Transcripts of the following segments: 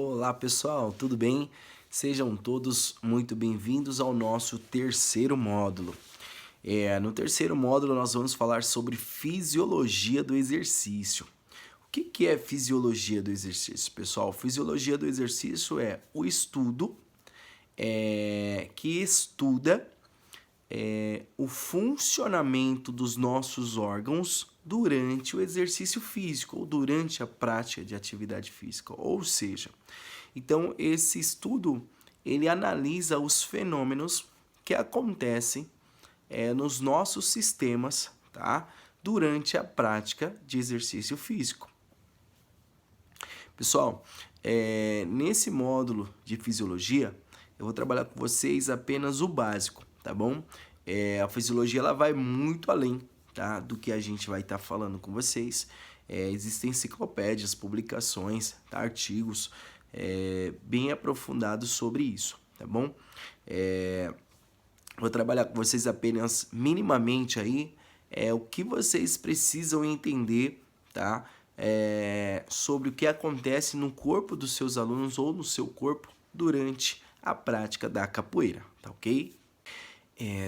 Olá pessoal, tudo bem? Sejam todos muito bem-vindos ao nosso terceiro módulo. No terceiro módulo nós vamos falar sobre fisiologia do exercício. O que é fisiologia do exercício, pessoal? Fisiologia do exercício é o estudo que estuda o funcionamento dos nossos órgãos durante o exercício físico ou durante a prática de atividade física. Ou seja, então esse estudo ele analisa os fenômenos que acontecem nos nossos sistemas, tá? Durante a prática de exercício físico. Pessoal, nesse módulo de fisiologia, eu vou trabalhar com vocês apenas o básico, tá bom? A fisiologia ela vai muito além, tá, do que a gente vai estar falando com vocês. Existem enciclopédias, publicações, tá, artigos bem aprofundados sobre isso, tá bom? Vou trabalhar com vocês apenas minimamente aí o que vocês precisam entender, tá? Sobre o que acontece no corpo dos seus alunos ou no seu corpo durante a prática da capoeira, tá ok?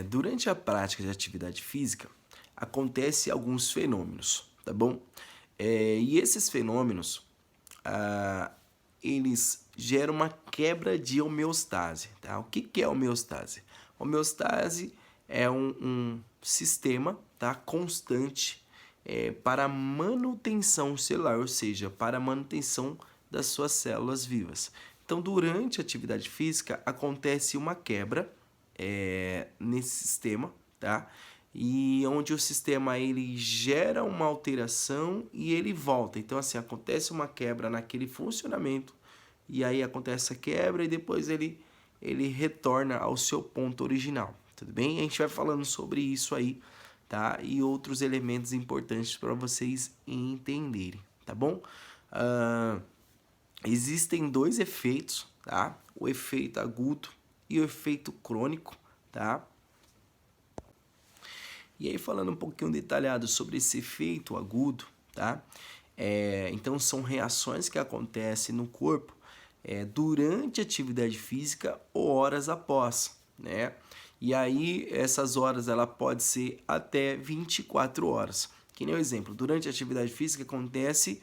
Durante a prática de atividade física, acontecem alguns fenômenos, tá bom? E esses fenômenos, eles geram uma quebra de homeostase, tá? O que é homeostase? Homeostase é um sistema, tá, constante para a manutenção celular, ou seja, para a manutenção das suas células vivas. Então, durante a atividade física, acontece uma quebra nesse sistema, tá? E onde o sistema ele gera uma alteração e ele volta. Então, assim, acontece uma quebra naquele funcionamento e aí acontece a quebra e depois ele retorna ao seu ponto original, tudo bem? A gente vai falando sobre isso aí, tá? E outros elementos importantes para vocês entenderem, tá bom? Existem dois efeitos, tá? O efeito agudo e o efeito crônico, tá? E aí falando um pouquinho detalhado sobre esse efeito agudo, tá? Então são reações que acontecem no corpo durante a atividade física ou horas após, né? E aí essas horas ela pode ser até 24 horas. Que nem o exemplo, durante a atividade física acontece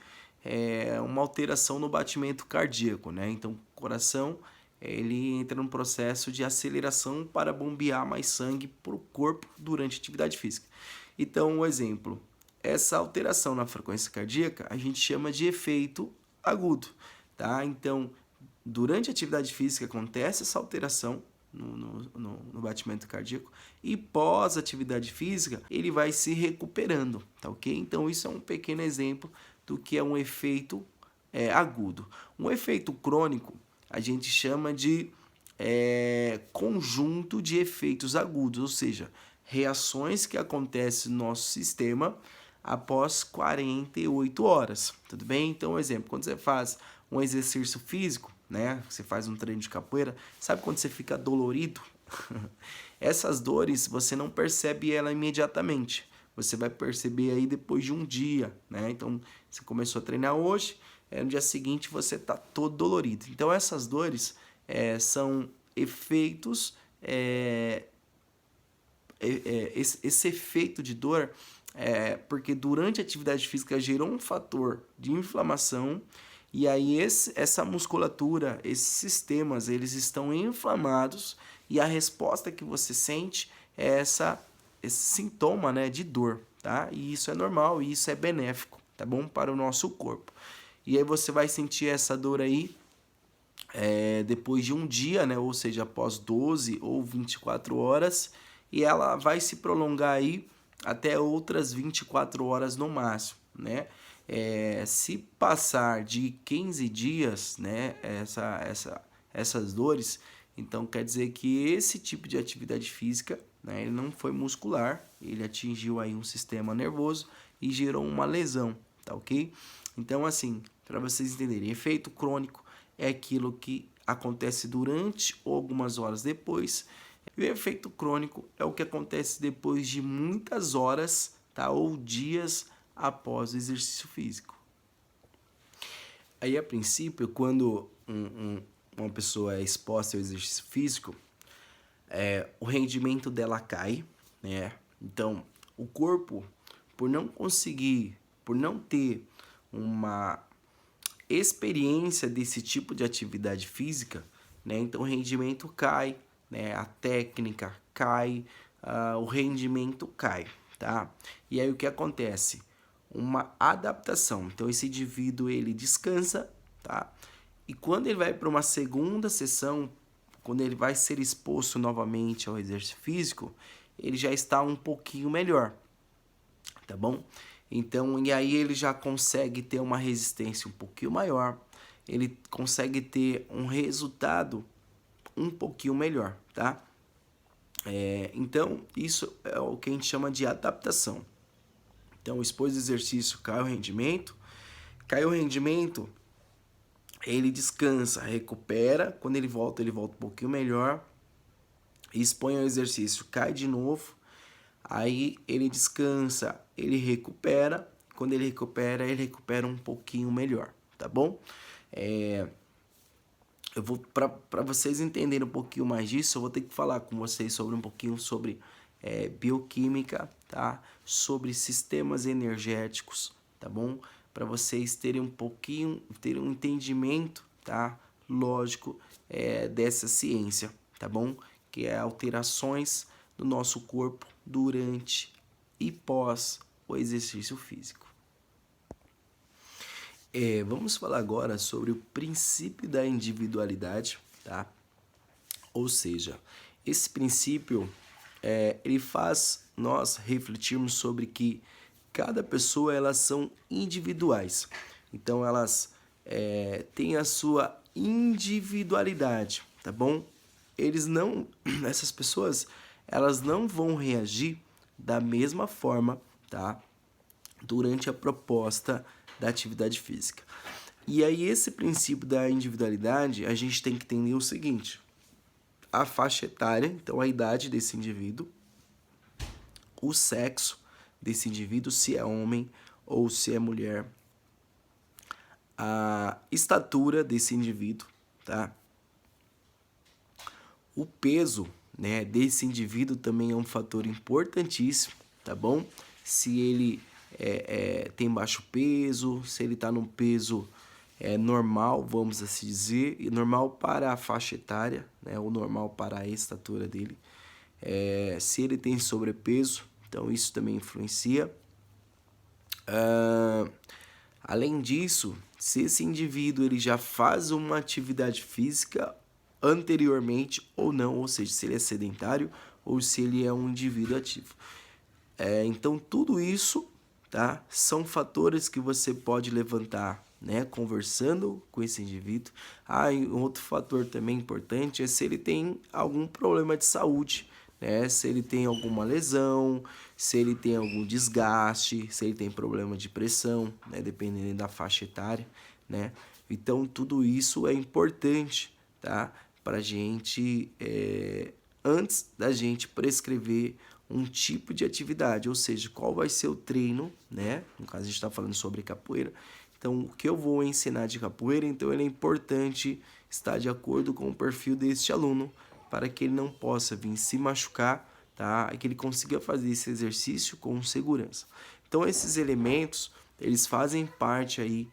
uma alteração no batimento cardíaco, né? Então o coração ele entra num processo de aceleração para bombear mais sangue para o corpo durante a atividade física. Então, o exemplo, essa alteração na frequência cardíaca a gente chama de efeito agudo, tá? Então, durante a atividade física acontece essa alteração no batimento cardíaco e pós atividade física ele vai se recuperando, tá ok? Então, isso é um pequeno exemplo do que é um efeito agudo. Um efeito crônico a gente chama de conjunto de efeitos agudos, ou seja, reações que acontecem no nosso sistema após 48 horas, tudo bem? Então, exemplo, quando você faz um exercício físico, né, você faz um treino de capoeira, sabe quando você fica dolorido? Essas dores você não percebe ela imediatamente, você vai perceber aí depois de um dia, né? Então, você começou a treinar hoje, no dia seguinte você está todo dolorido. Então, essas dores são efeitos, esse efeito de dor porque durante a atividade física gerou um fator de inflamação e aí essa musculatura, esses sistemas, eles estão inflamados e a resposta que você sente é esse sintoma, né, de dor, tá? E isso é normal e isso é benéfico, tá bom? Para o nosso corpo. E aí você vai sentir essa dor aí depois de um dia, né? Ou seja, após 12 ou 24 horas, e ela vai se prolongar aí até outras 24 horas no máximo, né? Se passar de 15 dias, né, essas dores, então quer dizer que esse tipo de atividade física, né, ele não foi muscular, ele atingiu aí um sistema nervoso e gerou uma lesão, tá ok? Então, assim, para vocês entenderem, efeito crônico é aquilo que acontece durante ou algumas horas depois, e o efeito crônico é o que acontece depois de muitas horas, tá, ou dias após o exercício físico. Aí, a princípio, quando uma pessoa é exposta ao exercício físico, o rendimento dela cai, né? Então, o corpo, por não conseguir, por não ter uma experiência desse tipo de atividade física, né? Então o rendimento cai, né? A técnica cai, o rendimento cai, tá? E aí o que acontece? Uma adaptação. Então esse indivíduo ele descansa, tá? E quando ele vai para uma segunda sessão, quando ele vai ser exposto novamente ao exercício físico, ele já está um pouquinho melhor, tá bom? Então, e aí ele já consegue ter uma resistência um pouquinho maior, ele consegue ter um resultado um pouquinho melhor, tá? Então, isso é o que a gente chama de adaptação. Então, expôs o exercício, cai o rendimento, ele descansa, recupera, quando ele volta um pouquinho melhor, expõe ao exercício, cai de novo, aí ele descansa, ele recupera. Quando ele recupera um pouquinho melhor, tá bom? Eu vou para vocês entenderem um pouquinho mais disso, eu vou ter que falar com vocês sobre um pouquinho sobre bioquímica, tá? Sobre sistemas energéticos, tá bom? Para vocês terem terem um entendimento, tá? Lógico, dessa ciência, tá bom? Que é alterações do nosso corpo durante e pós o exercício físico. Vamos falar agora sobre o princípio da individualidade, tá? Ou seja, esse princípio ele faz nós refletirmos sobre que cada pessoa elas são individuais, então elas têm a sua individualidade, tá bom? Essas pessoas elas não vão reagir da mesma forma, tá? Durante a proposta da atividade física. E aí esse princípio da individualidade, a gente tem que entender o seguinte: a faixa etária, então a idade desse indivíduo, o sexo desse indivíduo, se é homem ou se é mulher, a estatura desse indivíduo, tá? O peso, né, desse indivíduo também é um fator importantíssimo, tá bom? Se ele tem baixo peso, se ele está num peso normal, vamos assim dizer, e normal para a faixa etária, né, ou normal para a estatura dele. Se ele tem sobrepeso, então isso também influencia. Além disso, se esse indivíduo ele já faz uma atividade física anteriormente ou não, ou seja, se ele é sedentário ou se ele é um indivíduo ativo. Então, tudo isso, tá, são fatores que você pode levantar, né, conversando com esse indivíduo. E um outro fator também importante é se ele tem algum problema de saúde, né, se ele tem alguma lesão, se ele tem algum desgaste, se ele tem problema de pressão, né, dependendo da faixa etária, né. Então, tudo isso é importante, tá, para a gente, antes da gente prescrever um tipo de atividade, ou seja, qual vai ser o treino, né? No caso a gente está falando sobre capoeira. Então, o que eu vou ensinar de capoeira, então ele é importante estar de acordo com o perfil deste aluno, para que ele não possa vir se machucar, tá? E que ele consiga fazer esse exercício com segurança. Então, esses elementos, eles fazem parte aí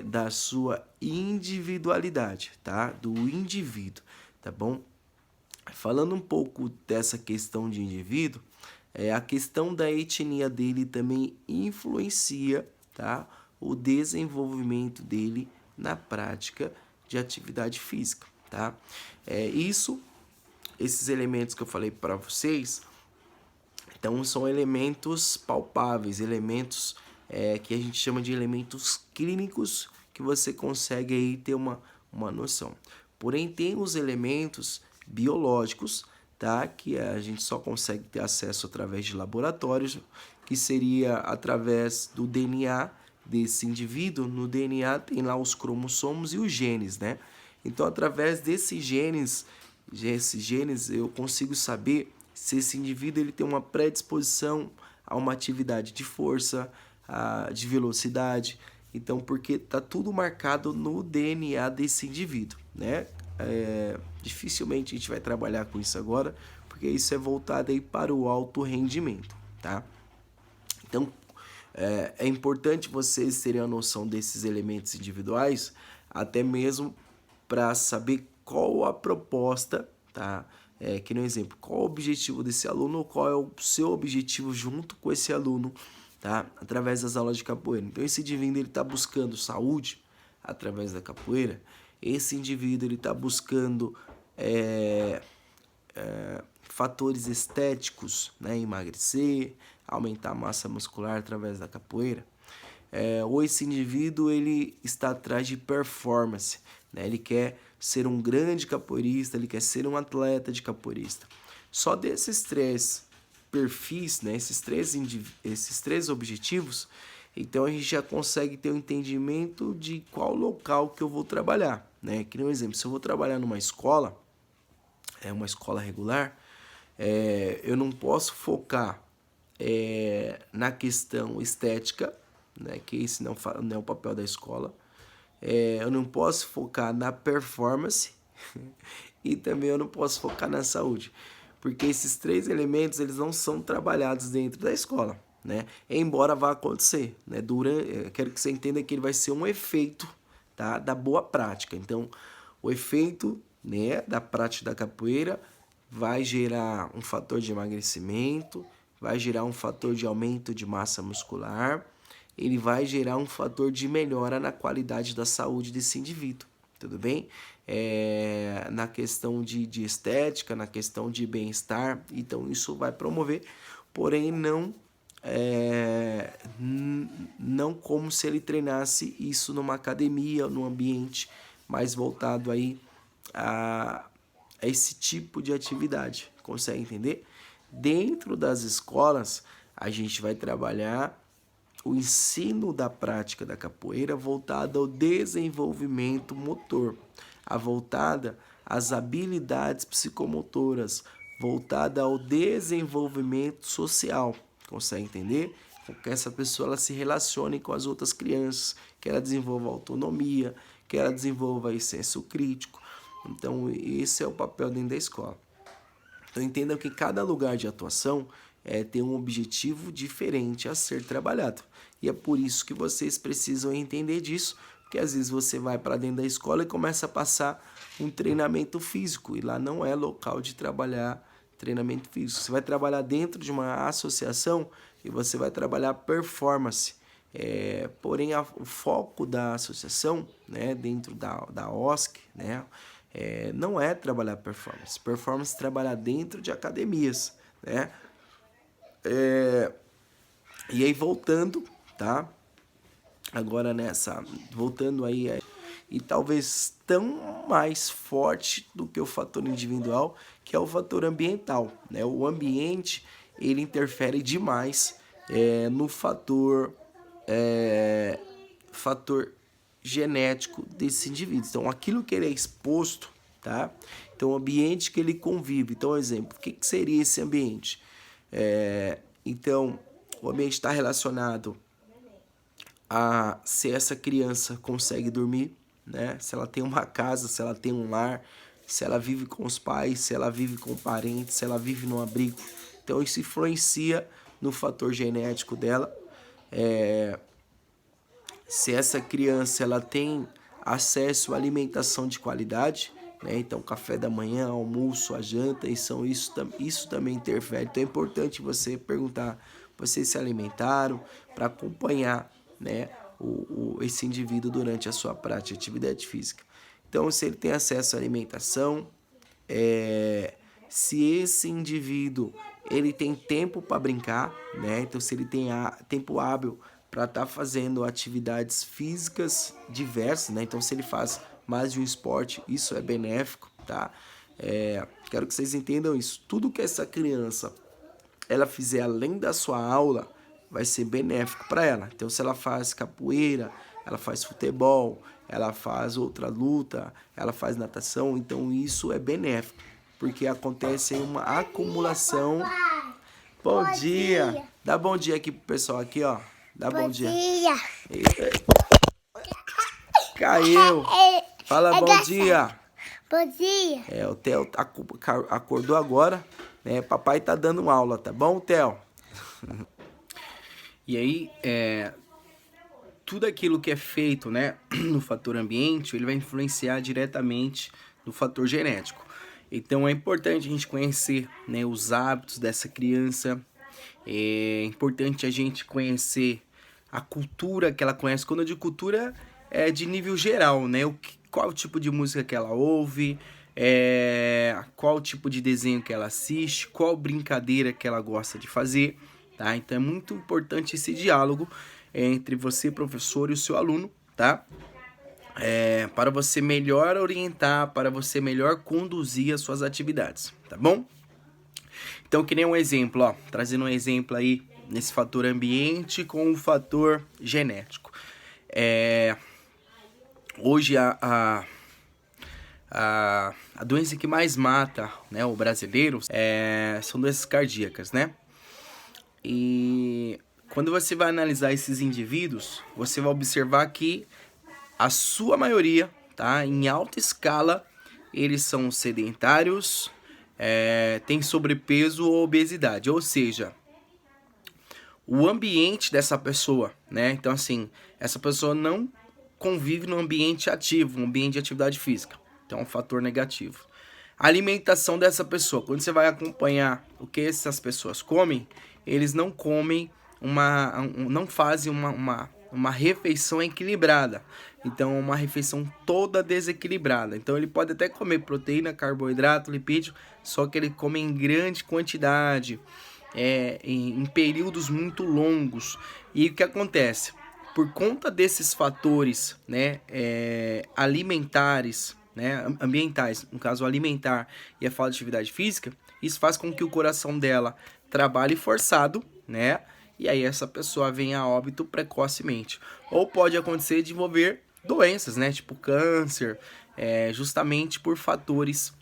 da sua individualidade, tá? Do indivíduo, tá bom? Falando um pouco dessa questão de indivíduo, a questão da etnia dele também influencia, tá, o desenvolvimento dele na prática de atividade física, tá? Esses elementos que eu falei para vocês, então são elementos palpáveis, elementos que a gente chama de elementos clínicos que você consegue aí ter uma noção. Porém, tem os elementos biológicos, tá? Que a gente só consegue ter acesso através de laboratórios, que seria através do DNA desse indivíduo. No DNA tem lá os cromossomos e os genes, né? Então, através desses genes eu consigo saber se esse indivíduo ele tem uma predisposição a uma atividade de força, de velocidade, Então, porque tá tudo marcado no DNA desse indivíduo, né? Dificilmente a gente vai trabalhar com isso agora, porque isso é voltado aí para o alto rendimento, tá? Então, é importante vocês terem a noção desses elementos individuais, até mesmo para saber qual a proposta, tá? Que no exemplo, qual o objetivo desse aluno, ou qual é o seu objetivo junto com esse aluno, tá? Através das aulas de capoeira. Então, esse indivíduo ele está buscando saúde através da capoeira. Esse indivíduo ele está buscando fatores estéticos, né? Emagrecer, aumentar a massa muscular através da capoeira. Ou esse indivíduo ele está atrás de performance, né? Ele quer ser um grande capoeirista, ele quer ser um atleta de capoeirista. Só desses três perfis, né? Esses três objetivos, então a gente já consegue ter um entendimento de qual local que eu vou trabalhar, né? Que nem um exemplo, se eu vou trabalhar numa escola, uma escola regular, eu não posso focar na questão estética, né, que esse não é o papel da escola. Eu não posso focar na performance e também eu não posso focar na saúde, porque esses três elementos eles não são trabalhados dentro da escola, né? Embora vá acontecer, né? Eu quero que você entenda que ele vai ser um efeito, tá, da boa prática. Então, o efeito, né, da prática da capoeira vai gerar um fator de emagrecimento, vai gerar um fator de aumento de massa muscular, ele vai gerar um fator de melhora na qualidade da saúde desse indivíduo, tudo bem? Na questão de estética, na questão de bem-estar, então isso vai promover, porém não como se ele treinasse isso numa academia, num ambiente mais voltado aí a esse tipo de atividade, consegue entender? Dentro das escolas, a gente vai trabalhar o ensino da prática da capoeira voltada ao desenvolvimento motor, voltada às habilidades psicomotoras, voltada ao desenvolvimento social, consegue entender? Que essa pessoa ela se relacione com as outras crianças, que ela desenvolva autonomia, que ela desenvolva aí senso crítico. Então, esse é o papel dentro da escola. Então, entendam que cada lugar de atuação tem um objetivo diferente a ser trabalhado. E é por isso que vocês precisam entender disso, porque às vezes você vai para dentro da escola e começa a passar um treinamento físico, e lá não é local de trabalhar treinamento físico. Você vai trabalhar dentro de uma associação e você vai trabalhar performance. Porém, o foco da associação, né, dentro da OSC, né, não é trabalhar performance. Performance é trabalhar dentro de academias, né? E aí voltando, tá? Agora voltando aí, e talvez tão mais forte do que o fator individual, que é o fator ambiental, né? O ambiente, ele interfere demais no fator genético desse indivíduo. Então, aquilo que ele é exposto, tá? Então, o ambiente que ele convive. Então, exemplo, o que seria esse ambiente? Então, o ambiente está relacionado a se essa criança consegue dormir, né? Se ela tem uma casa, se ela tem um lar, se ela vive com os pais, se ela vive com parentes, se ela vive num abrigo. Então, isso influencia no fator genético dela. Se essa criança ela tem acesso à alimentação de qualidade, né? Então, café da manhã, almoço, a janta, isso também interfere. Então, é importante você perguntar, vocês se alimentaram, para acompanhar, né, esse indivíduo durante a sua prática de atividade física. Então, se ele tem acesso à alimentação, se esse indivíduo ele tem tempo para brincar, né? Então, se ele tem tempo hábil para estar fazendo atividades físicas diversas, né? Então, se ele faz mais de um esporte, isso é benéfico, tá? Quero que vocês entendam isso. Tudo que essa criança ela fizer além da sua aula vai ser benéfico para ela. Então, se ela faz capoeira, ela faz futebol, ela faz outra luta, ela faz natação, então isso é benéfico, porque acontece uma acumulação. Bom dia! Dá bom dia aqui pro pessoal aqui, ó. Dá bom dia. Eita. Caiu. Fala bom dia. Bom dia. O Theo acordou agora, né? Papai tá dando aula, tá bom, Theo? E aí, tudo aquilo que é feito, né, no fator ambiente, ele vai influenciar diretamente no fator genético. Então é importante a gente conhecer, né, os hábitos dessa criança. É importante a gente conhecer a cultura que ela conhece. Quando eu digo cultura, é de nível geral, né? Qual tipo de música que ela ouve, qual tipo de desenho que ela assiste, qual brincadeira que ela gosta de fazer, tá? Então é muito importante esse diálogo entre você, professor, e o seu aluno, tá? Para você melhor orientar, para você melhor conduzir as suas atividades, tá bom? Então, que nem um exemplo, ó, trazendo um exemplo aí nesse fator ambiente com o fator genético. Hoje a doença que mais mata, né, o brasileiro são doenças cardíacas, né? E quando você vai analisar esses indivíduos, você vai observar que a sua maioria, tá, em alta escala, eles são sedentários, têm sobrepeso ou obesidade, ou seja, o ambiente dessa pessoa, né? Então, assim, essa pessoa não convive no ambiente ativo, um ambiente de atividade física. Então, é um fator negativo. A alimentação dessa pessoa, quando você vai acompanhar o que essas pessoas comem, eles não comem não fazem uma refeição equilibrada. Então, uma refeição toda desequilibrada. Então, ele pode até comer proteína, carboidrato, lipídio, só que ele come em grande quantidade, em períodos muito longos. E o que acontece? Por conta desses fatores, né, alimentares, né, ambientais, no caso alimentar e a falta de atividade física, isso faz com que o coração dela trabalhe forçado, né, e aí essa pessoa venha a óbito precocemente. Ou pode acontecer de desenvolver doenças, né, tipo câncer, justamente por fatores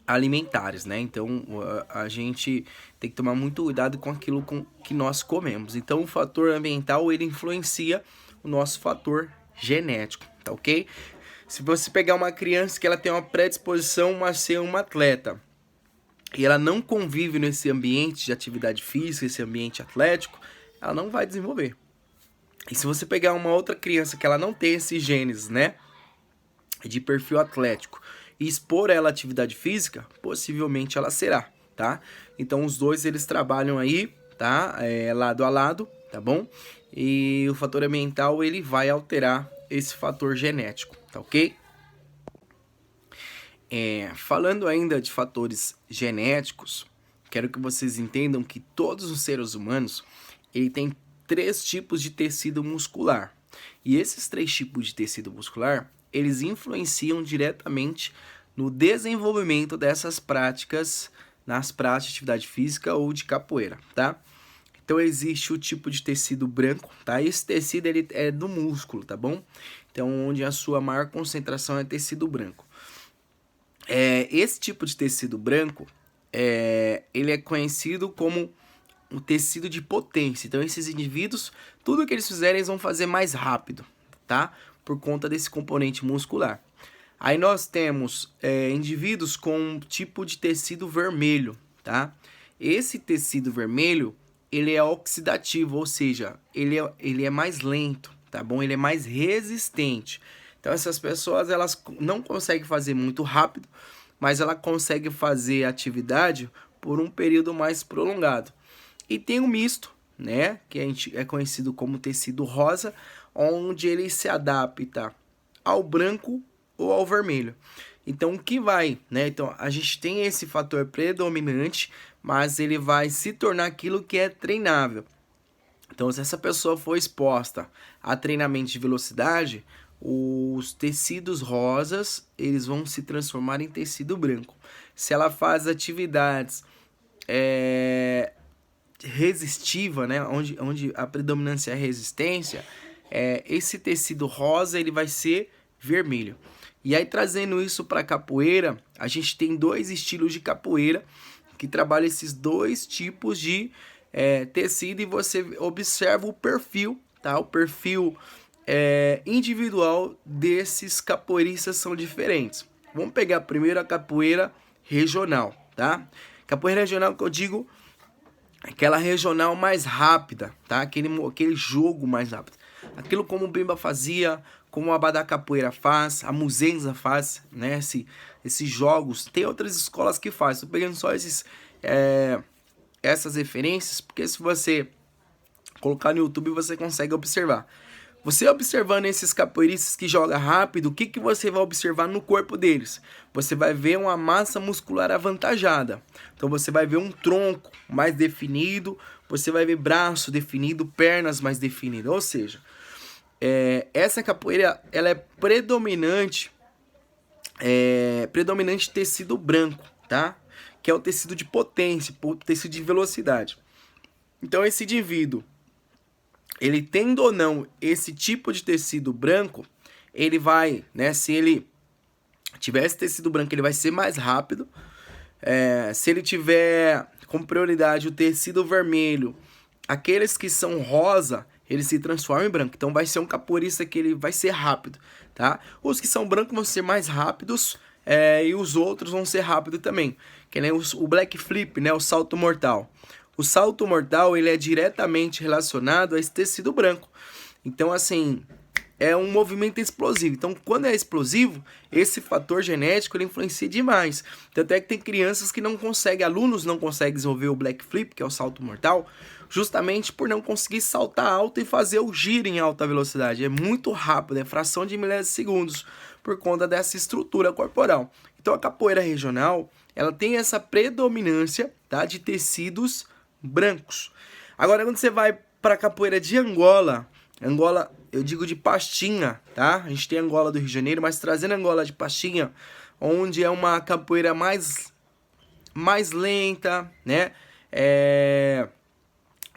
alimentares, né? Então a gente tem que tomar muito cuidado com aquilo que nós comemos. Então o fator ambiental ele influencia o nosso fator genético, tá ok? Se você pegar uma criança que ela tem uma predisposição a ser uma atleta e ela não convive nesse ambiente de atividade física, esse ambiente atlético, ela não vai desenvolver. E se você pegar uma outra criança que ela não tem esses genes, né, de perfil atlético, e expor ela à atividade física, possivelmente ela será, tá? Então os dois eles trabalham aí, tá? Lado a lado, tá bom? E o fator ambiental ele vai alterar esse fator genético, tá ok? Falando ainda de fatores genéticos, quero que vocês entendam que todos os seres humanos ele tem 3 tipos de tecido muscular. E esses 3 tipos de tecido muscular eles influenciam diretamente no desenvolvimento dessas práticas, nas práticas de atividade física ou de capoeira, tá? Então existe o tipo de tecido branco, tá? Esse tecido ele é do músculo, tá bom? Então onde a sua maior concentração é tecido branco. Esse tipo de tecido branco, ele é conhecido como o tecido de potência. Então esses indivíduos, tudo que eles fizerem, eles vão fazer mais rápido, tá? Por conta desse componente muscular. Aí nós temos indivíduos com um tipo de tecido vermelho, tá? Esse tecido vermelho, ele é oxidativo, ou seja, ele é mais lento, tá bom? Ele é mais resistente. Então essas pessoas, elas não conseguem fazer muito rápido, mas ela consegue fazer atividade por um período mais prolongado. E tem o misto, né? Que a gente é conhecido como tecido rosa, onde ele se adapta ao branco ou ao vermelho. Então, o que vai, né? Então, a gente tem esse fator predominante, mas ele vai se tornar aquilo que é treinável. Então, se essa pessoa for exposta a treinamento de velocidade, os tecidos rosas, eles vão se transformar em tecido branco. Se ela faz atividades resistiva, né, onde a predominância é a resistência, esse tecido rosa ele vai ser vermelho. E aí trazendo isso para capoeira, a gente tem 2 estilos de capoeira que trabalham esses 2 tipos de tecido e você observa o perfil, tá? O perfil individual desses capoeiristas são diferentes. Vamos pegar primeiro a capoeira regional, tá? Capoeira regional que eu digo, aquela regional mais rápida, tá? Aquele jogo mais rápido. Aquilo como o Bemba fazia, como a Abadá Capoeira faz, a Muzenza faz, né? Esses jogos. Tem outras escolas que fazem. Estou pegando só essas referências, porque se você colocar no YouTube, você consegue observar. Você observando esses capoeiristas que jogam rápido, o que você vai observar no corpo deles? Você vai ver uma massa muscular avantajada. Então você vai ver um tronco mais definido, você vai ver braço definido, pernas mais definidas. Ou seja, essa capoeira ela é predominante tecido branco, tá? Que é o tecido de potência, o tecido de velocidade. Então esse indivíduo, ele tendo ou não esse tipo de tecido branco, ele vai, né, se ele tiver esse tecido branco, ele vai ser mais rápido. Se ele tiver como prioridade o tecido vermelho, aqueles que são rosa, ele se transforma em branco. Então vai ser um capoeirista que ele vai ser rápido, tá? Os que são brancos vão ser mais rápidos, e os outros vão ser rápidos também. Que nem o Black Flip, né, o salto mortal. O salto mortal, ele é diretamente relacionado a esse tecido branco. Então, assim, é um movimento explosivo. Então, quando é explosivo, esse fator genético, ele influencia demais. Tanto é que tem crianças que não conseguem, alunos não conseguem desenvolver o Black Flip, que é o salto mortal, justamente por não conseguir saltar alto e fazer o giro em alta velocidade. É muito rápido, é fração de milésimos de segundos, por conta dessa estrutura corporal. Então, a capoeira regional, ela tem essa predominância, tá, de tecidos brancos. Agora, quando você vai para a capoeira de Angola, eu digo de pastinha, tá? A gente tem Angola do Rio de Janeiro, mas trazendo Angola de pastinha, onde é uma capoeira mais lenta, né?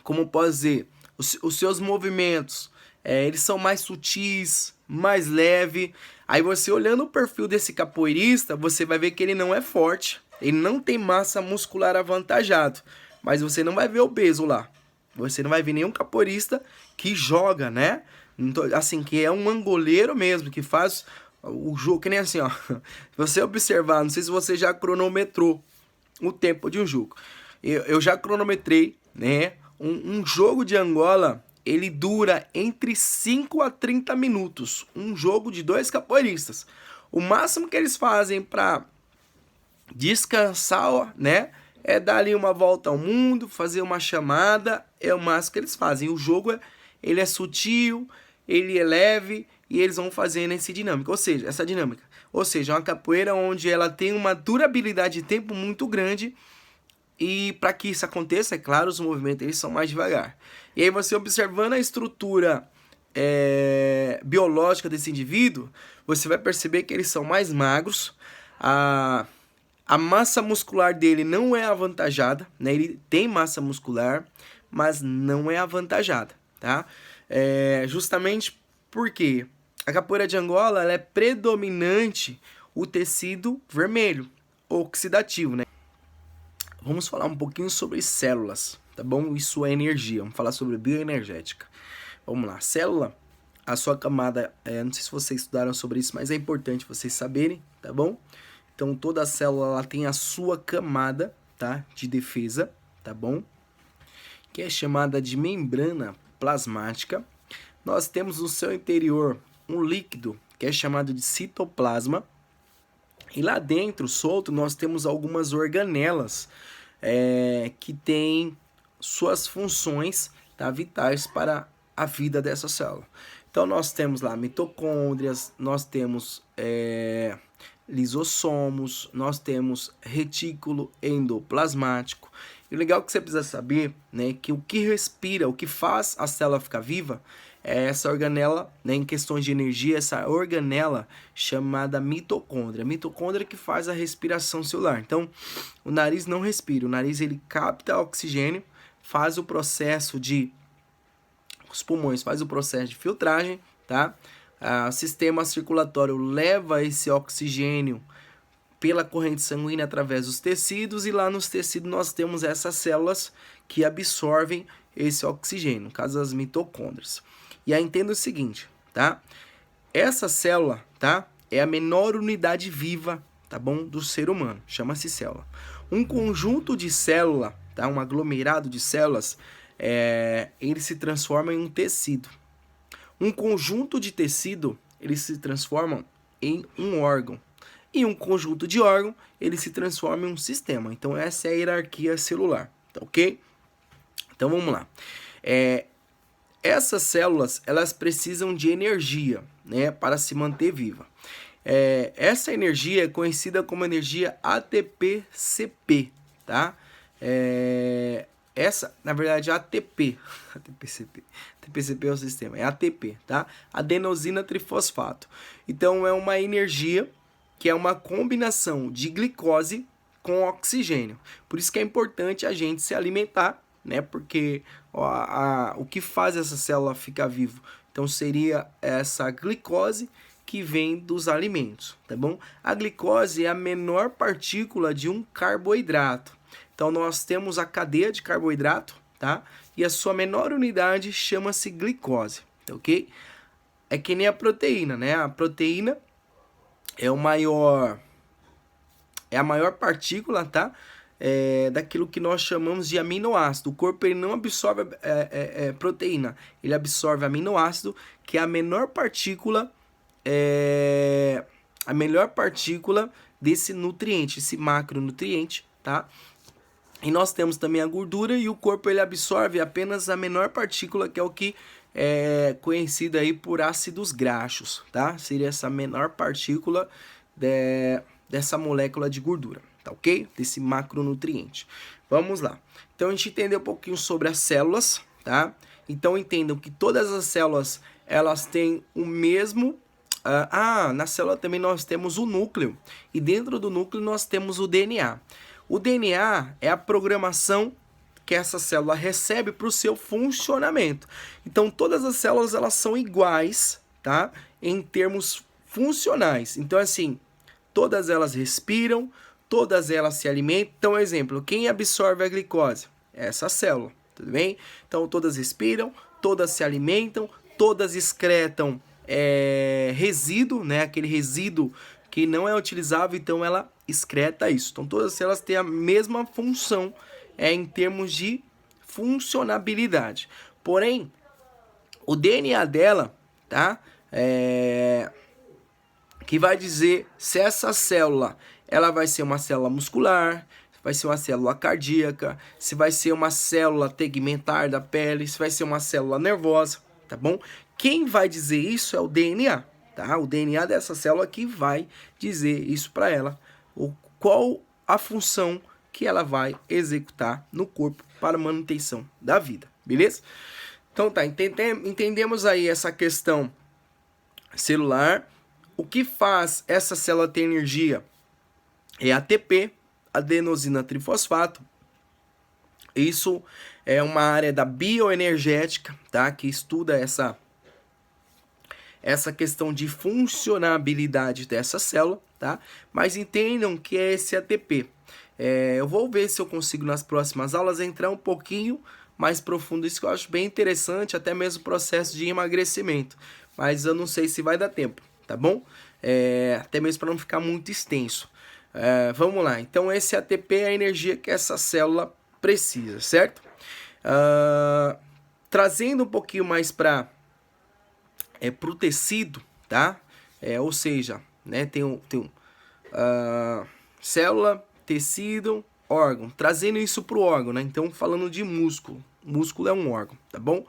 Como posso dizer, os seus movimentos, eles são mais sutis, mais leve. Aí você olhando o perfil desse capoeirista, você vai ver que ele não é forte, ele não tem massa muscular avantajado. Mas você não vai ver obeso lá. Você não vai ver nenhum capoeirista que joga, né? Assim, que é um angoleiro mesmo, que faz o jogo, que nem assim, ó. Se você observar, não sei se você já cronometrou o tempo de um jogo. Eu já cronometrei, né? Um jogo de Angola, ele dura entre 5 a 30 minutos. Um jogo de 2 capoeiristas. O máximo que eles fazem para descansar, né? É dar ali uma volta ao mundo, fazer uma chamada, é o máximo que eles fazem. O jogo, ele é sutil, ele é leve e eles vão fazendo essa dinâmica. Ou seja, é uma capoeira onde ela tem uma durabilidade de tempo muito grande e para que isso aconteça, é claro, os movimentos eles são mais devagar. E aí você observando a estrutura biológica desse indivíduo, você vai perceber que eles são mais magros, a massa muscular dele não é avantajada, né? Ele tem massa muscular, mas não é avantajada, tá? Justamente porque a capoeira de Angola ela é predominante o tecido vermelho, oxidativo, né? Vamos falar um pouquinho sobre células, tá bom? Isso é energia, vamos falar sobre bioenergética. Vamos lá, célula, a sua camada, não sei se vocês estudaram sobre isso, mas é importante vocês saberem, tá bom? Então, toda célula ela tem a sua camada, tá, de defesa, tá bom? Que é chamada de membrana plasmática. Nós temos no seu interior um líquido, que é chamado de citoplasma. E lá dentro, solto, nós temos algumas organelas que têm suas funções, tá, vitais para a vida dessa célula. Então, nós temos lá mitocôndrias, nós temos lisossomos, nós temos retículo endoplasmático. E o legal que você precisa saber, né, que o que respira, o que faz a célula ficar viva é essa organela, né, em questões de energia, essa organela chamada mitocôndria. A mitocôndria que faz a respiração celular. Então, o nariz não respira, o nariz ele capta oxigênio, faz o processo de... Os pulmões faz o processo de filtragem, tá? O sistema circulatório leva esse oxigênio pela corrente sanguínea através dos tecidos e lá nos tecidos nós temos essas células que absorvem esse oxigênio, no caso das mitocôndrias. E aí entenda o seguinte, tá? Essa célula, tá? É a menor unidade viva, tá bom? Do ser humano, chama-se célula. Um conjunto de célula, tá? Um aglomerado de células, ele se transforma em um tecido. Um conjunto de tecido, eles se transformam em um órgão. E um conjunto de órgão, ele se transforma em um sistema. Então, essa é a hierarquia celular, tá ok? Então, vamos lá. Essas células, elas precisam de energia, né, para se manter viva. Essa energia é conhecida como energia ATP-CP, tá? Essa, na verdade, ATP. ATP-CP. ATP-CP é o sistema, é ATP, tá? Adenosina trifosfato. Então, é uma energia que é uma combinação de glicose com oxigênio. Por isso que é importante a gente se alimentar, né? Porque o que faz essa célula ficar viva? Então, seria essa glicose que vem dos alimentos, tá bom? A glicose é a menor partícula de um carboidrato. Então, nós temos a cadeia de carboidrato, tá? E a sua menor unidade chama-se glicose, tá ok? É que nem a proteína, né? A proteína é a maior partícula, tá? Daquilo que nós chamamos de aminoácido. O corpo ele não absorve proteína, ele absorve aminoácido, que é a menor partícula, desse nutriente, esse macronutriente, tá? E nós temos também a gordura e o corpo ele absorve apenas a menor partícula, que é o que é conhecido aí por ácidos graxos, tá? Seria essa menor partícula dessa molécula de gordura, tá ok? Desse macronutriente. Vamos lá. Então, a gente entendeu um pouquinho sobre as células, tá? Então, entendam que todas as células, elas têm o mesmo... na célula também nós temos o núcleo. E dentro do núcleo nós temos o DNA. O DNA é a programação que essa célula recebe para o seu funcionamento. Então, todas as células, elas são iguais, tá? Em termos funcionais. Então, assim, todas elas respiram, todas elas se alimentam. Então, exemplo, quem absorve a glicose? Essa célula, tudo bem? Então, todas respiram, todas se alimentam, todas excretam resíduo, né? Aquele resíduo que não é utilizável, então ela excreta isso. Então, todas as células têm a mesma função em termos de funcionabilidade. Porém, o DNA dela, tá? Que vai dizer se essa célula ela vai ser uma célula muscular, vai ser uma célula cardíaca, se vai ser uma célula tegmentar da pele, se vai ser uma célula nervosa, tá bom? Quem vai dizer isso é o DNA, tá? O DNA dessa célula que vai dizer isso para ela, qual a função que ela vai executar no corpo para manutenção da vida, beleza? Então tá, entendemos aí essa questão celular. O que faz essa célula ter energia é ATP, adenosina trifosfato. Isso é uma área da bioenergética, tá? Que estuda essa questão de funcionabilidade dessa célula, tá? Mas entendam que é esse ATP. Eu vou ver se eu consigo nas próximas aulas entrar um pouquinho mais profundo, isso que eu acho bem interessante, até mesmo o processo de emagrecimento, mas eu não sei se vai dar tempo, tá bom? Até mesmo para não ficar muito extenso. Vamos lá, então esse ATP é a energia que essa célula precisa, certo? Trazendo um pouquinho mais para o tecido, tá? Ou seja, né, tem célula, tecido, órgão, trazendo isso para o órgão, né? Então, falando de músculo, músculo é um órgão, tá bom?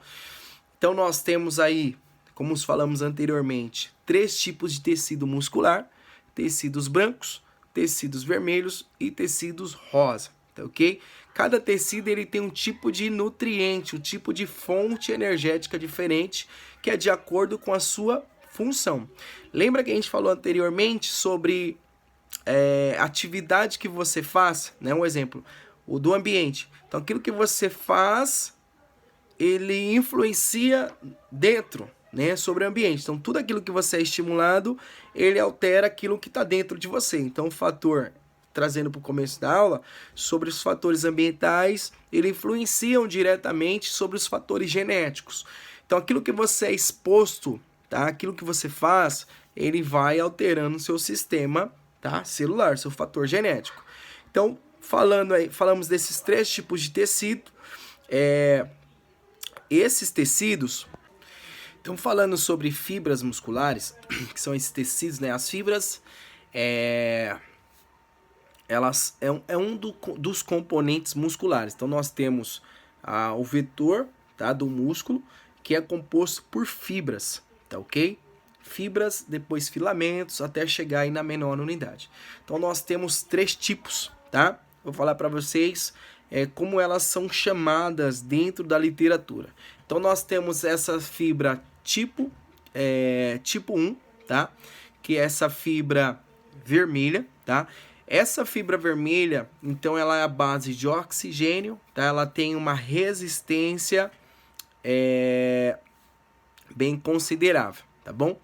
Então, nós temos aí, como falamos anteriormente, 3 tipos de tecido muscular: tecidos brancos, tecidos vermelhos e tecidos rosa, tá ok? Cada tecido ele tem um tipo de nutriente, um tipo de fonte energética diferente, que é de acordo com a sua função. Lembra que a gente falou anteriormente sobre atividade que você faz, né? Um exemplo, o do ambiente. Então, aquilo que você faz, ele influencia dentro, né, sobre o ambiente. Então, tudo aquilo que você é estimulado, ele altera aquilo que está dentro de você. Então, o fator, trazendo para o começo da aula, sobre os fatores ambientais, eles influenciam diretamente sobre os fatores genéticos. Então, aquilo que você é exposto tá? Aquilo que você faz, ele vai alterando o seu sistema, tá? Celular, seu fator genético. Então, falamos desses 3 tipos de tecido. Esses tecidos, então falando sobre fibras musculares, que são esses tecidos, né? As fibras, elas dos componentes musculares. Então nós temos o vetor, tá, do músculo, que é composto por fibras, tá, ok? Fibras, depois filamentos, até chegar aí na menor unidade. Então nós temos 3 tipos, tá? Vou falar para vocês como elas são chamadas dentro da literatura. Então nós temos essa fibra tipo 1, tá? Que é essa fibra vermelha, tá? Essa fibra vermelha, então ela é a base de oxigênio, tá? Ela tem uma resistência bem considerável, tá bom?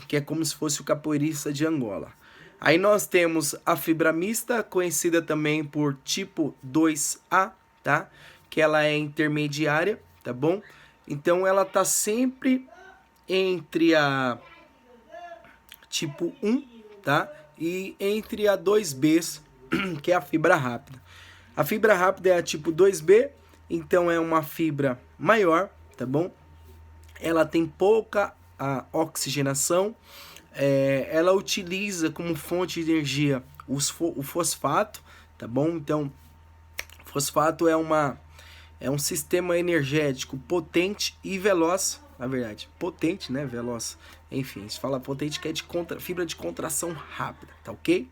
Que é como se fosse o capoeirista de Angola. Aí nós temos a fibra mista, conhecida também por tipo 2A, tá? Que ela é intermediária, tá bom? Então ela tá sempre entre a tipo 1, tá? E entre a 2B, que é a fibra rápida. A fibra rápida é a tipo 2B, então é uma fibra maior, tá bom? Ela tem pouca oxigenação, ela utiliza como fonte de energia o fosfato, tá bom? Então, fosfato é um sistema energético potente e veloz, na verdade, potente, né, veloz, enfim, se fala potente que é de fibra de contração rápida, tá ok?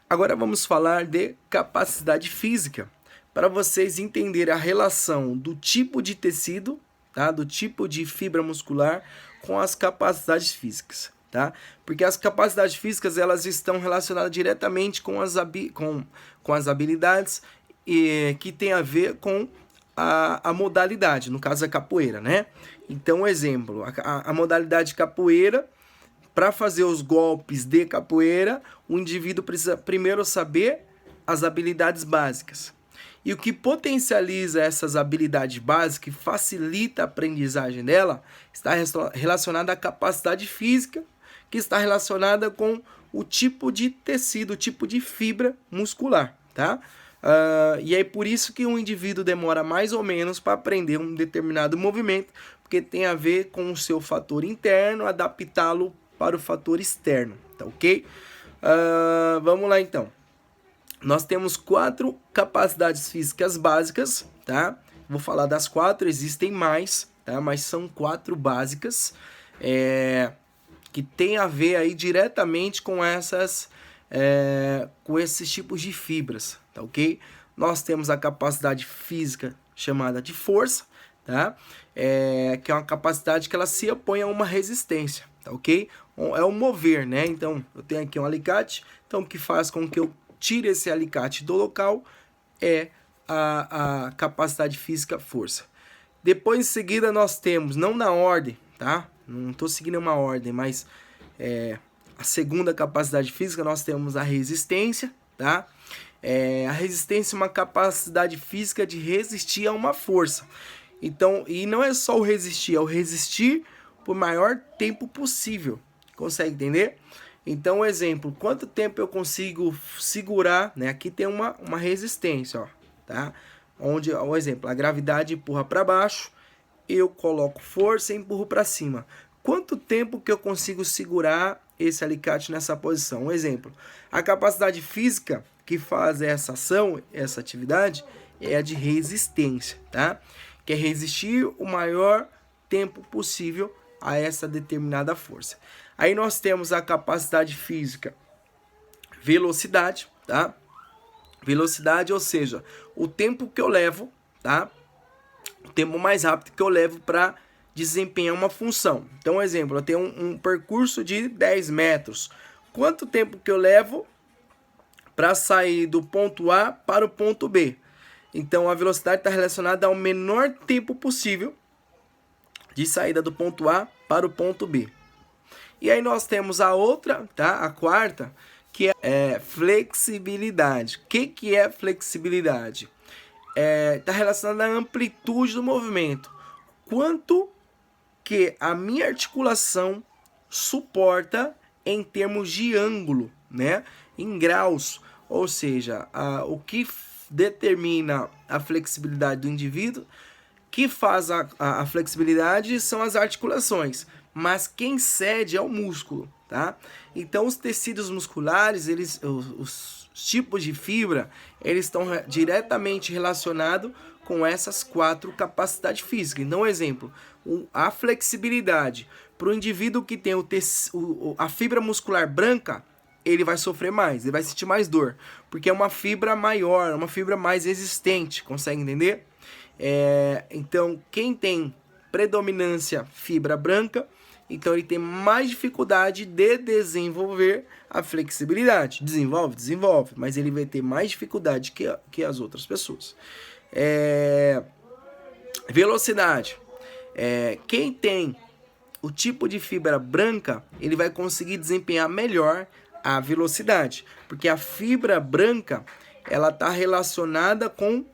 Agora vamos falar de capacidade física, para vocês entenderem a relação do tipo de tecido, tá, do tipo de fibra muscular com as capacidades físicas, tá? Porque as capacidades físicas, elas estão relacionadas diretamente com as habilidades que tem a ver com a modalidade, no caso a capoeira, né? Então, exemplo, a modalidade capoeira, para fazer os golpes de capoeira, o indivíduo precisa primeiro saber as habilidades básicas. E o que potencializa essas habilidades básicas e facilita a aprendizagem dela está relacionado à capacidade física, que está relacionada com o tipo de tecido, o tipo de fibra muscular, tá? E é por isso que um indivíduo demora mais ou menos para aprender um determinado movimento, porque tem a ver com o seu fator interno, adaptá-lo para o fator externo, tá ok? Vamos lá então. Nós temos 4 capacidades físicas básicas, tá? Vou falar das 4, existem mais, tá? Mas são 4 básicas, que tem a ver aí diretamente com com esses tipos de fibras, tá ok? Nós temos a capacidade física chamada de força, tá? Que é uma capacidade que ela se opõe a uma resistência, tá ok? É o mover, né? Então, eu tenho aqui um alicate, então o que faz com que eu tire esse alicate do local é a capacidade física força. Depois, em seguida, nós temos, não na ordem, tá? Não estou seguindo uma ordem, mas a segunda capacidade física, nós temos a resistência, tá? A resistência é uma capacidade física de resistir a uma força. Então, e não é só o resistir, é o resistir por maior tempo possível. Consegue entender? Então, exemplo, quanto tempo eu consigo segurar, né? Aqui tem uma resistência, ó, tá? Onde, o exemplo, a gravidade empurra para baixo, eu coloco força e empurro para cima. Quanto tempo que eu consigo segurar esse alicate nessa posição? Um exemplo, a capacidade física que faz essa ação, essa atividade, é a de resistência, tá? Que é resistir o maior tempo possível a essa determinada força. Aí nós temos a capacidade física velocidade, tá? Velocidade, ou seja, o tempo que eu levo, tá? O tempo mais rápido que eu levo para desempenhar uma função. Então, um exemplo, eu tenho um percurso de 10 metros. Quanto tempo que eu levo para sair do ponto A para o ponto B? Então, a velocidade está relacionada ao menor tempo possível de saída do ponto A para o ponto B. E aí nós temos a outra, tá? A quarta, que é flexibilidade. O que é flexibilidade? Está relacionada à amplitude do movimento. Quanto que a minha articulação suporta em termos de ângulo, né? Em graus, ou seja, o que determina a flexibilidade do indivíduo, que faz a flexibilidade são as articulações, mas quem cede é o músculo, tá? Então os tecidos musculares, os tipos de fibra, eles estão diretamente relacionados com essas 4 capacidades físicas. Então, exemplo, a flexibilidade para o indivíduo que tem a fibra muscular branca, ele vai sofrer mais, ele vai sentir mais dor, porque é uma fibra maior, uma fibra mais resistente, consegue entender? Então, quem tem predominância fibra branca, então ele tem mais dificuldade de desenvolver a flexibilidade. Desenvolve, mas ele vai ter mais dificuldade que as outras pessoas. Velocidade. Quem tem o tipo de fibra branca, ele vai conseguir desempenhar melhor a velocidade, porque a fibra branca, ela está relacionada com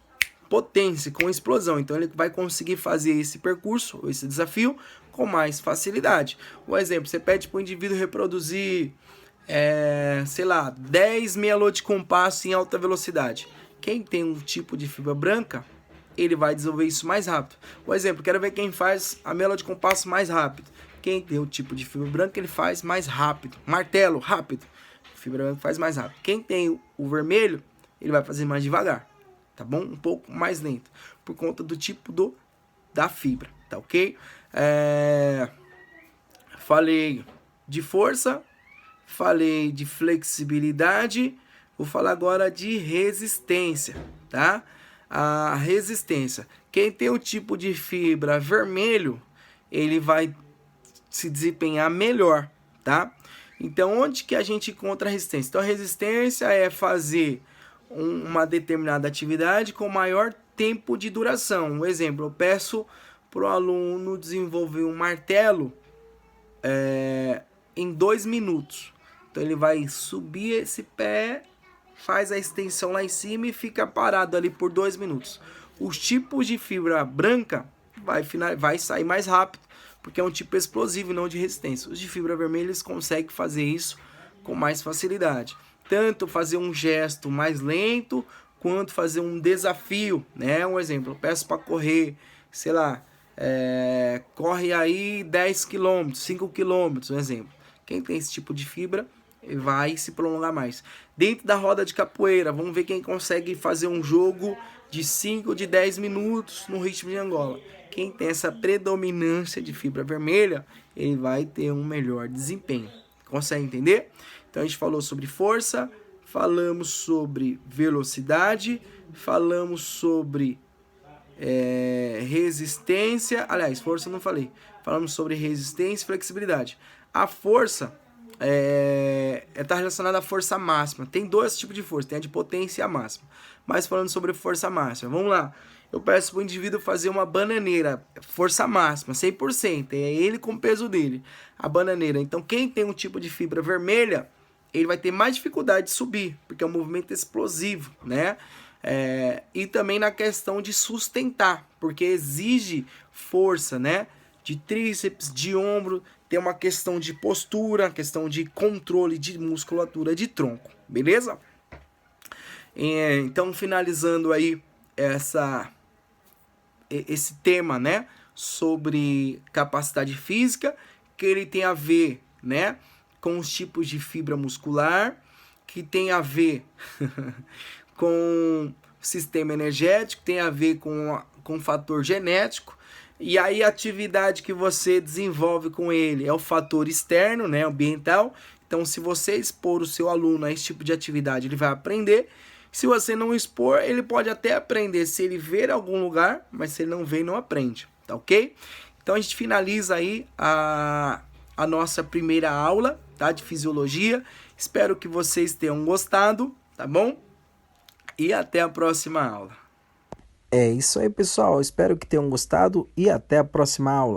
potência, com explosão, então ele vai conseguir fazer esse percurso, esse desafio, com mais facilidade. Um exemplo, você pede para o indivíduo reproduzir, sei lá, 10 meia-lua de compasso em alta velocidade. Quem tem um tipo de fibra branca, ele vai desenvolver isso mais rápido. Um exemplo, quero ver quem faz a meia-lua de compasso mais rápido. Quem tem o tipo de fibra branca, ele faz mais rápido. Martelo, rápido. Fibra branca faz mais rápido. Quem tem o vermelho, ele vai fazer mais devagar. Tá bom? Um pouco mais lento. Por conta do tipo da fibra. Tá ok? Falei de força. Falei de flexibilidade. Vou falar agora de resistência. Tá? A resistência. Quem tem o tipo de fibra vermelho, ele vai se desempenhar melhor, tá? Então, onde que a gente encontra a resistência? Então, a resistência é fazer uma determinada atividade com maior tempo de duração. Um exemplo, eu peço para o aluno desenvolver um martelo em 2 minutos. Então, ele vai subir esse pé, faz a extensão lá em cima e fica parado ali por 2 minutos. Os tipos de fibra branca vai sair mais rápido, porque é um tipo explosivo e não de resistência. Os de fibra vermelha eles conseguem fazer isso com mais facilidade. Tanto fazer um gesto mais lento, quanto fazer um desafio, né? Um exemplo, eu peço para correr, sei lá, corre aí 10 km, 5 km, um exemplo. Quem tem esse tipo de fibra vai se prolongar mais. Dentro da roda de capoeira, vamos ver quem consegue fazer um jogo de 5 de 10 minutos no ritmo de Angola. Quem tem essa predominância de fibra vermelha, ele vai ter um melhor desempenho. Consegue entender? Então a gente falou sobre força, falamos sobre velocidade, falamos sobre resistência. Aliás, força eu não falei. Falamos sobre resistência e flexibilidade. A força está relacionada à força máxima. Tem 2 tipos de força, tem a de potência e a máxima. Mas falando sobre força máxima, vamos lá. Eu peço para o indivíduo fazer uma bananeira, força máxima, 100%, é ele com o peso dele, a bananeira. Então, quem tem um tipo de fibra vermelha, ele vai ter mais dificuldade de subir, porque é um movimento explosivo, né? E também na questão de sustentar, porque exige força, né? De tríceps, de ombro, tem uma questão de postura, questão de controle de musculatura de tronco, beleza? Então, finalizando aí esse tema, né, sobre capacidade física, que ele tem a ver, né, com os tipos de fibra muscular, que tem a ver com sistema energético, tem a ver com fator genético, e aí a atividade que você desenvolve com ele é o fator externo, né, ambiental. Então, se você expor o seu aluno a esse tipo de atividade, ele vai aprender. Se você não expor, ele pode até aprender se ele ver algum lugar, mas se ele não vê, não aprende, tá ok? Então a gente finaliza aí a nossa primeira aula, tá, de fisiologia. Espero que vocês tenham gostado, tá bom? E até a próxima aula. É isso aí, pessoal. Espero que tenham gostado e até a próxima aula.